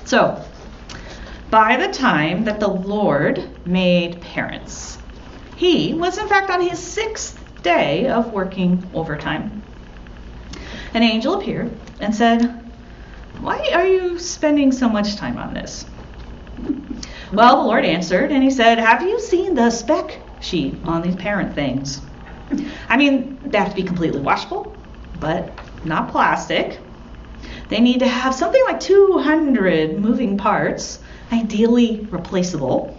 So, by the time that the Lord made parents, he was in fact on his 6th day of working overtime. An angel appeared and said, "Why are you spending so much time on this?" Well, the Lord answered, and he said, "Have you seen the spec sheet on these parent things? I mean, they have to be completely washable, but not plastic. They need to have something like 200 moving parts, ideally replaceable.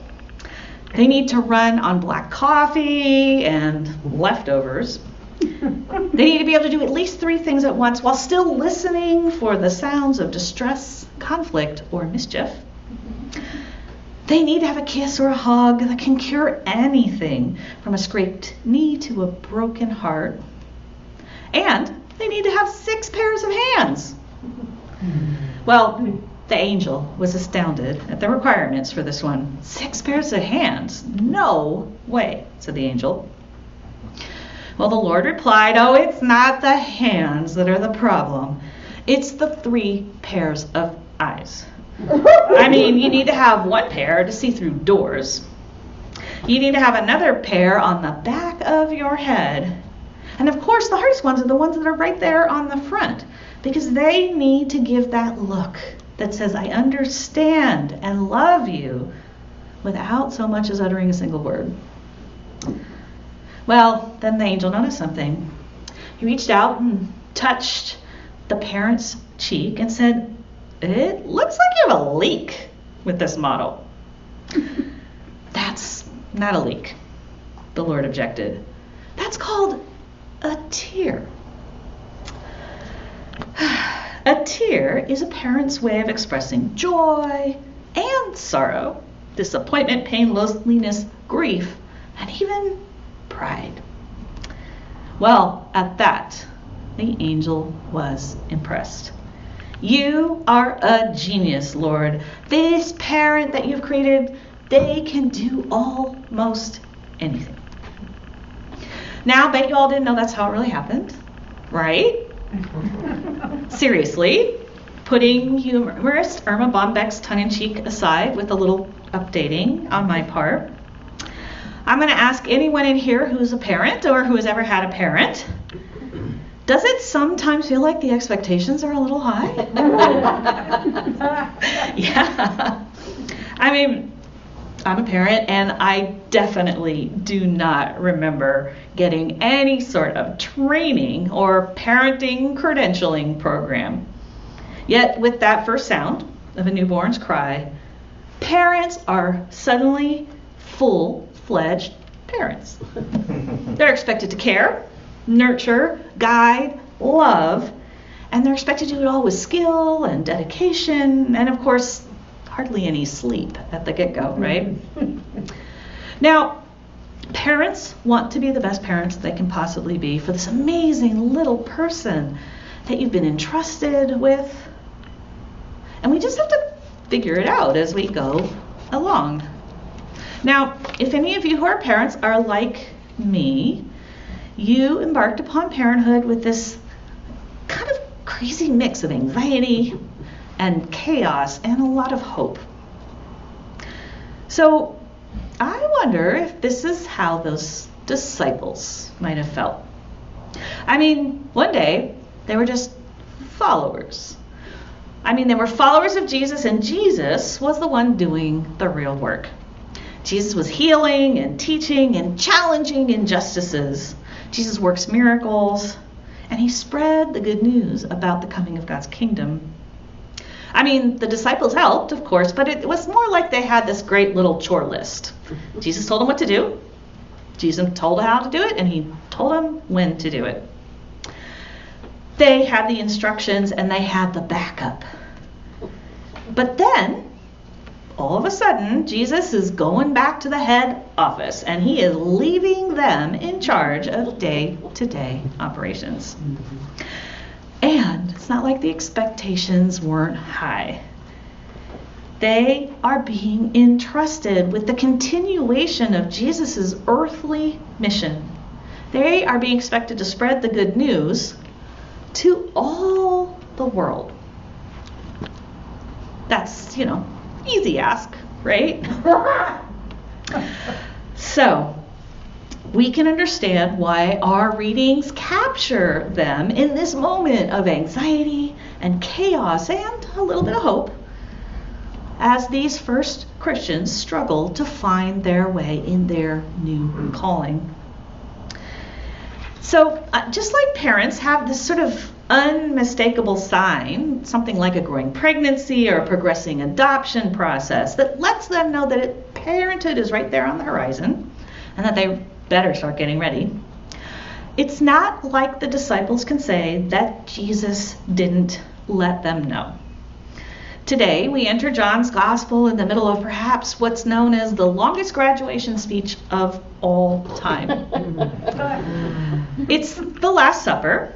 They need to run on black coffee and leftovers. They need to be able to do at least 3 things at once while still listening for the sounds of distress, conflict, or mischief. They need to have a kiss or a hug that can cure anything from a scraped knee to a broken heart. And they need to have 6 pairs of hands." Well, the angel was astounded at the requirements for this one. 6 pairs of hands? No way, said the angel. Well, the Lord replied, "Oh, it's not the hands that are the problem. It's the 3 pairs of eyes. I mean, you need to have 1 pair to see through doors. You need to have another pair on the back of your head. And of course, the hardest ones are the ones that are right there on the front, because they need to give that look that says, 'I understand and love you,' without so much as uttering a single word." Well, then the angel noticed something. He reached out and touched the parent's cheek and said, "It looks like you have a leak with this model." "That's not a leak," the Lord objected. "That's called a tear." A tear is a parent's way of expressing joy and sorrow, disappointment, pain, loneliness, grief, and even pride. Well, at that, the angel was impressed. "You are a genius, Lord. This parent that you've created, they can do almost anything." Now, I bet you all didn't know that's how it really happened, right? Seriously, putting humorist Irma Bombeck's tongue-in-cheek aside with a little updating on my part, I'm going to ask anyone in here who's a parent or who has ever had a parent, does it sometimes feel like the expectations are a little high? Yeah. I mean, I'm a parent, and I definitely do not remember getting any sort of training or parenting credentialing program. Yet, with that first sound of a newborn's cry, parents are suddenly full-fledged parents. They're expected to care, nurture, guide, love, and they're expected to do it all with skill and dedication, and of course, hardly any sleep at the get-go, right? Now, parents want to be the best parents they can possibly be for this amazing little person that you've been entrusted with. And we just have to figure it out as we go along. Now, if any of you who are parents are like me, you embarked upon parenthood with this kind of crazy mix of anxiety and chaos and a lot of hope. So I wonder if this is how those disciples might have felt. I mean, one day they were just followers. I mean, they were followers of Jesus, and Jesus was the one doing the real work. Jesus was healing and teaching and challenging injustices. Jesus works miracles, and he spread the good news about the coming of God's kingdom. I mean, the disciples helped, of course, but it was more like they had this great little chore list. Jesus told them what to do. Jesus told them how to do it, and he told them when to do it. They had the instructions, and they had the backup. But then, all of a sudden, Jesus is going back to the head office, and he is leaving them in charge of day-to-day operations. And it's not like the expectations weren't high. They are being entrusted with the continuation of Jesus' earthly mission. They are being expected to spread the good news to all the world. That's, easy ask, right? So, we can understand why our readings capture them in this moment of anxiety and chaos and a little bit of hope as these first Christians struggle to find their way in their new calling. So just like parents have this sort of unmistakable sign, something like a growing pregnancy or a progressing adoption process that lets them know that parenthood is right there on the horizon and that they better start getting ready. It's not like the disciples can say that Jesus didn't let them know. Today, we enter John's Gospel in the middle of perhaps what's known as the longest graduation speech of all time. It's the Last Supper,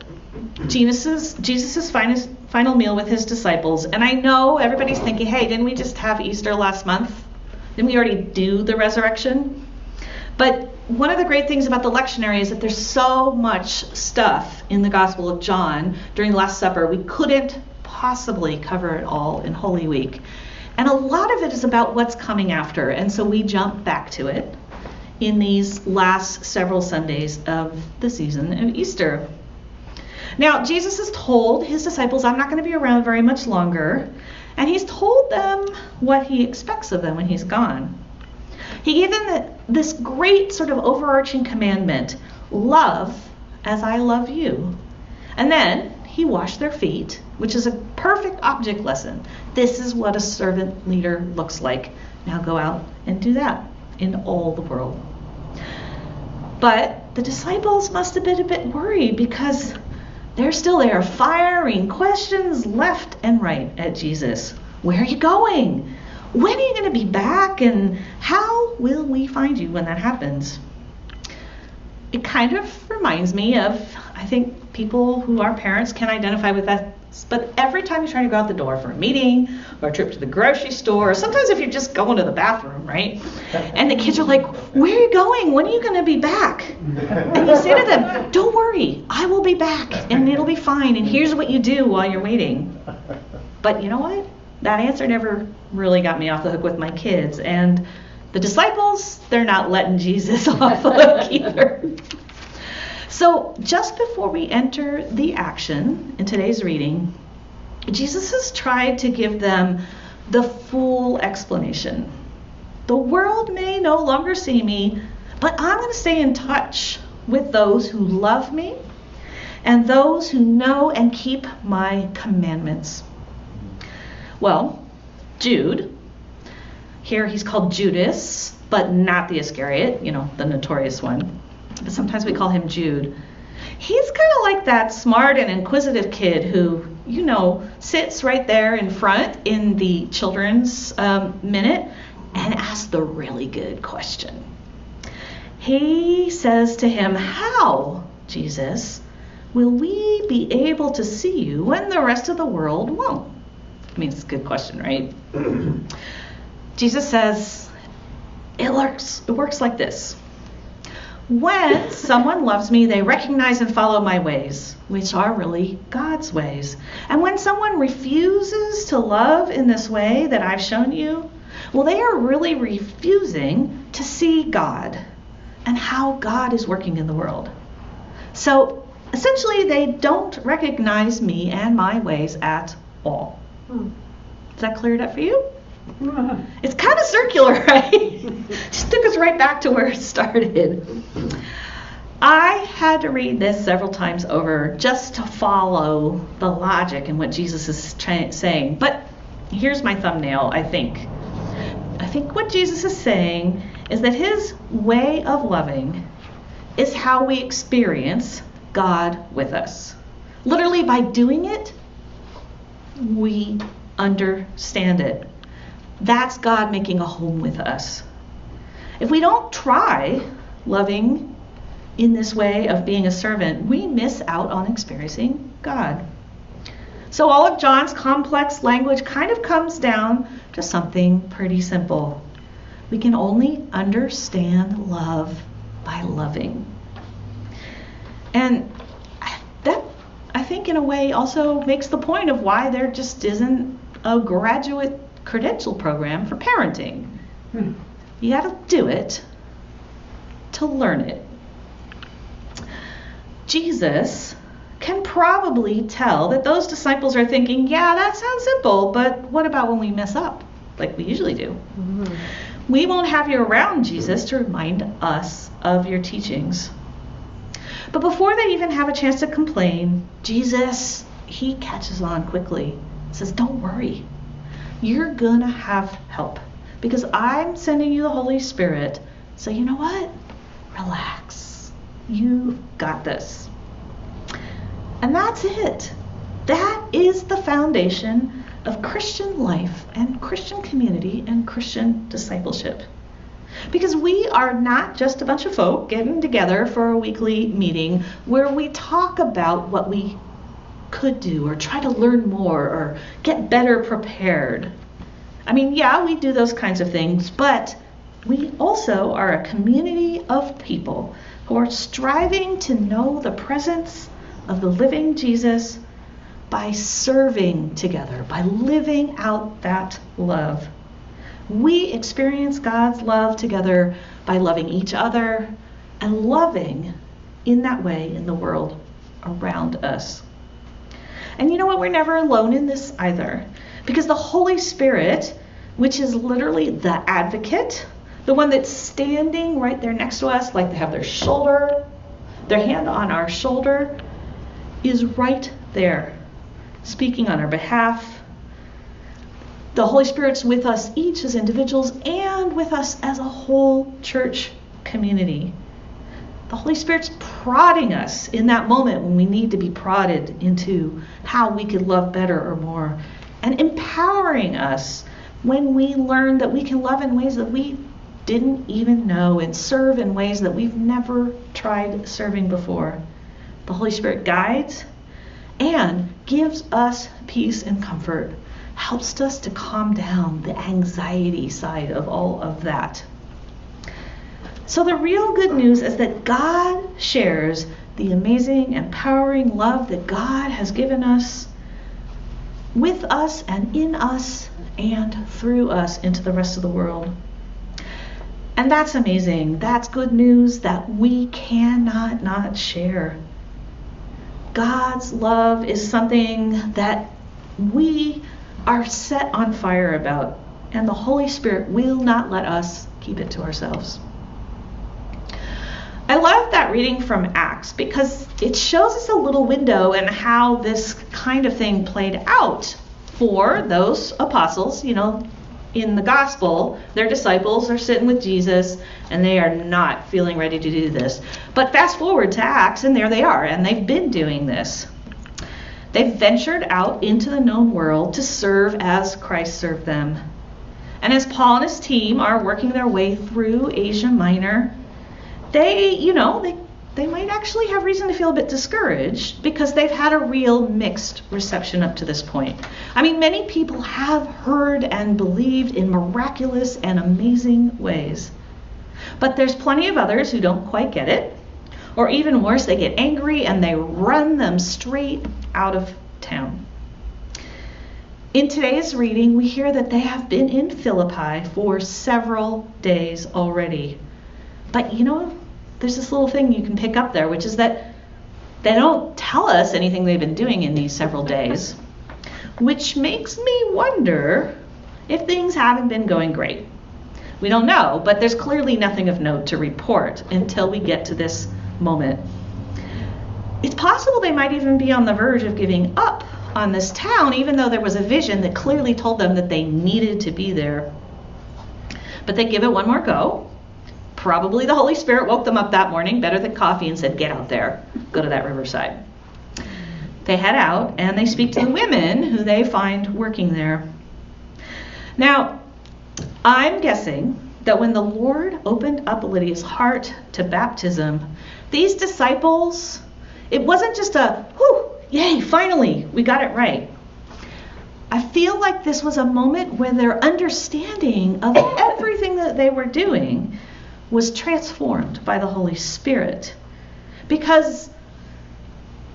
Jesus' final meal with his disciples. And I know everybody's thinking, hey, didn't we just have Easter last month? Didn't we already do the resurrection? But one of the great things about the lectionary is that there's so much stuff in the Gospel of John during the Last Supper, we couldn't possibly cover it all in Holy Week. And a lot of it is about what's coming after. And so we jump back to it in these last several Sundays of the season of Easter. Now, Jesus has told his disciples, I'm not going to be around very much longer. And he's told them what he expects of them when he's gone. He gave them this great sort of overarching commandment, love as I love you. And then he washed their feet, which is a perfect object lesson. This is what a servant leader looks like. Now go out and do that in all the world. But the disciples must have been a bit worried because they're still there firing questions left and right at Jesus. Where are you going? When are you going to be back? And how will we find you when that happens? It kind of reminds me of, I think people who are parents can identify with that. But every time you're trying to go out the door for a meeting or a trip to the grocery store, or sometimes if you're just going to the bathroom, right? And the kids are like, where are you going? When are you going to be back? And you say to them, don't worry, I will be back and it'll be fine. And here's what you do while you're waiting. But you know what? That answer never really got me off the hook with my kids. And the disciples, they're not letting Jesus off the hook either. So just before we enter the action in today's reading, Jesus has tried to give them the full explanation. The world may no longer see me, but I'm going to stay in touch with those who love me and those who know and keep my commandments. Well, Jude, here he's called Judas, but not the Iscariot, the notorious one. But sometimes we call him Jude. He's kind of like that smart and inquisitive kid who, sits right there in front in the children's minute and asks the really good question. He says to him, how, Jesus, will we be able to see you when the rest of the world won't? I mean, it's a good question, right? Jesus says, it works like this. When someone loves me, they recognize and follow my ways, which are really God's ways. And when someone refuses to love in this way that I've shown you, well, they are really refusing to see God and how God is working in the world. So essentially, they don't recognize me and my ways at all. Does that clear it up for you? It's kind of circular, right? Just took us right back to where it started. I had to read this several times over just to follow the logic in what Jesus is saying. But here's my thumbnail, I think. I think what Jesus is saying is that his way of loving is how we experience God with us. Literally, by doing it, we understand it. That's God making a home with us. If we don't try loving in this way of being a servant, we miss out on experiencing God. So all of John's complex language kind of comes down to something pretty simple. We can only understand love by loving. And that, I think, in a way also makes the point of why there just isn't a graduate credential program for parenting. You got to do it to learn it. Jesus can probably tell that those disciples are thinking, yeah, that sounds simple, but what about when we mess up, like we usually do? We won't have you around, Jesus, to remind us of your teachings. But before they even have a chance to complain, Jesus, he catches on quickly. Says, don't worry. You're going to have help because I'm sending you the Holy Spirit. So you know what? Relax. You've got this. And that's it. That is the foundation of Christian life and Christian community and Christian discipleship. Because we are not just a bunch of folk getting together for a weekly meeting where we talk about what we could do or try to learn more or get better prepared. I mean, yeah, we do those kinds of things, but we also are a community of people who are striving to know the presence of the living Jesus by serving together, by living out that love. We experience God's love together by loving each other and loving in that way in the world around us. And you know what? We're never alone in this either. Because the Holy Spirit, which is literally the advocate, the one that's standing right there next to us, like they have their hand on our shoulder, is right there, speaking on our behalf. The Holy Spirit's with us each as individuals and with us as a whole church community. The Holy Spirit's prodding us in that moment when we need to be prodded into how we could love better or more, and empowering us when we learn that we can love in ways that we didn't even know and serve in ways that we've never tried serving before. The Holy Spirit guides and gives us peace and comfort, helps us to calm down the anxiety side of all of that. So the real good news is that God shares the amazing, empowering love that God has given us with us and in us and through us into the rest of the world. And that's amazing. That's good news that we cannot not share. God's love is something that we are set on fire about, and the Holy Spirit will not let us keep it to ourselves. I love that reading from Acts because it shows us a little window in how this kind of thing played out for those apostles. You know, in the gospel, their disciples are sitting with Jesus and they are not feeling ready to do this. But fast forward to Acts and there they are, and they've been doing this. They've ventured out into the known world to serve as Christ served them. And as Paul and his team are working their way through Asia Minor, they might actually have reason to feel a bit discouraged because they've had a real mixed reception up to this point. I mean, many people have heard and believed in miraculous and amazing ways. But there's plenty of others who don't quite get it. Or even worse, they get angry and they run them straight out of town. In today's reading, we hear that they have been in Philippi for several days already. But you know, there's this little thing you can pick up there, which is that they don't tell us anything they've been doing in these several days, which makes me wonder if things haven't been going great. We don't know, but there's clearly nothing of note to report until we get to this moment. It's possible they might even be on the verge of giving up on this town, even though there was a vision that clearly told them that they needed to be there. But they give it one more go. Probably the Holy Spirit woke them up that morning, better than coffee, and said, get out there, go to that riverside. They head out and they speak to the women who they find working there. Now, I'm guessing that when the Lord opened up Lydia's heart to baptism, these disciples, it wasn't just a, whew, yay, finally, we got it right. I feel like this was a moment where their understanding of everything that they were doing was transformed by the Holy Spirit, because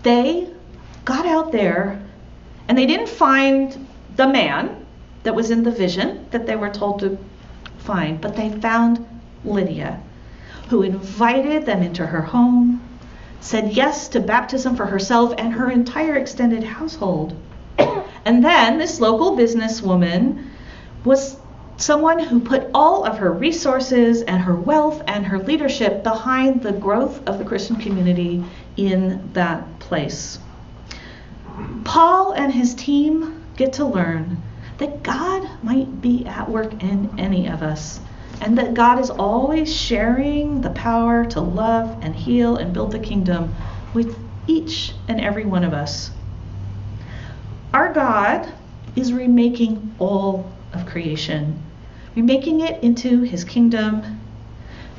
they got out there and they didn't find the man that was in the vision that they were told to find, but they found Lydia, who invited them into her home, said yes to baptism for herself and her entire extended household. And then this local businesswoman was someone who put all of her resources and her wealth and her leadership behind the growth of the Christian community in that place. Paul and his team get to learn that God might be at work in any of us, and that God is always sharing the power to love and heal and build the kingdom with each and every one of us. Our God is remaking all of creation, remaking it into his kingdom,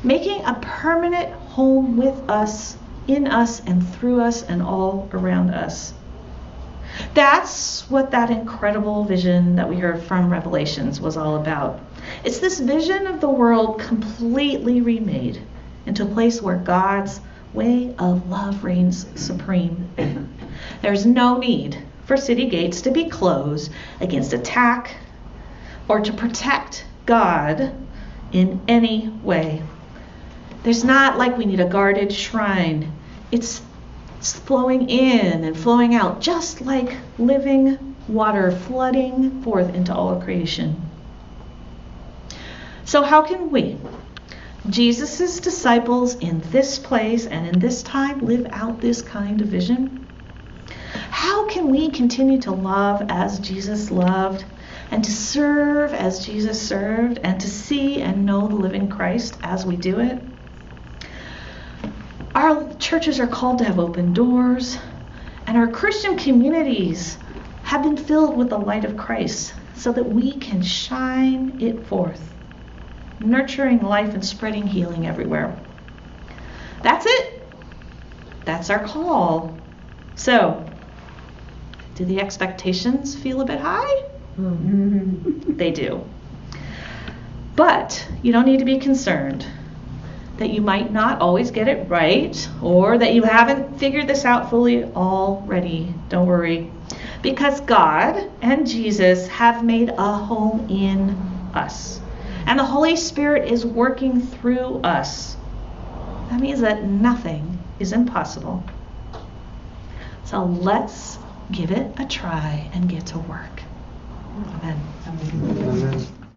making a permanent home with us, in us, and through us, and all around us. That's what that incredible vision that we heard from Revelations was all about. It's this vision of the world completely remade into a place where God's way of love reigns supreme. There's no need for city gates to be closed against attack or to protect God in any way. There's not like we need a guarded shrine. It's flowing in and flowing out, just like living water flooding forth into all of creation. So how can we, Jesus' disciples in this place and in this time, live out this kind of vision? How can we continue to love as Jesus loved, and to serve as Jesus served, and to see and know the living Christ as we do it? Our churches are called to have open doors, and our Christian communities have been filled with the light of Christ so that we can shine it forth, nurturing life and spreading healing everywhere. That's it. That's our call. So, do the expectations feel a bit high? They do. But you don't need to be concerned that you might not always get it right, or that you haven't figured this out fully already. Don't worry. Because God and Jesus have made a home in us. And the Holy Spirit is working through us. That means that nothing is impossible. So let's give it a try and get to work. Amen. Amen.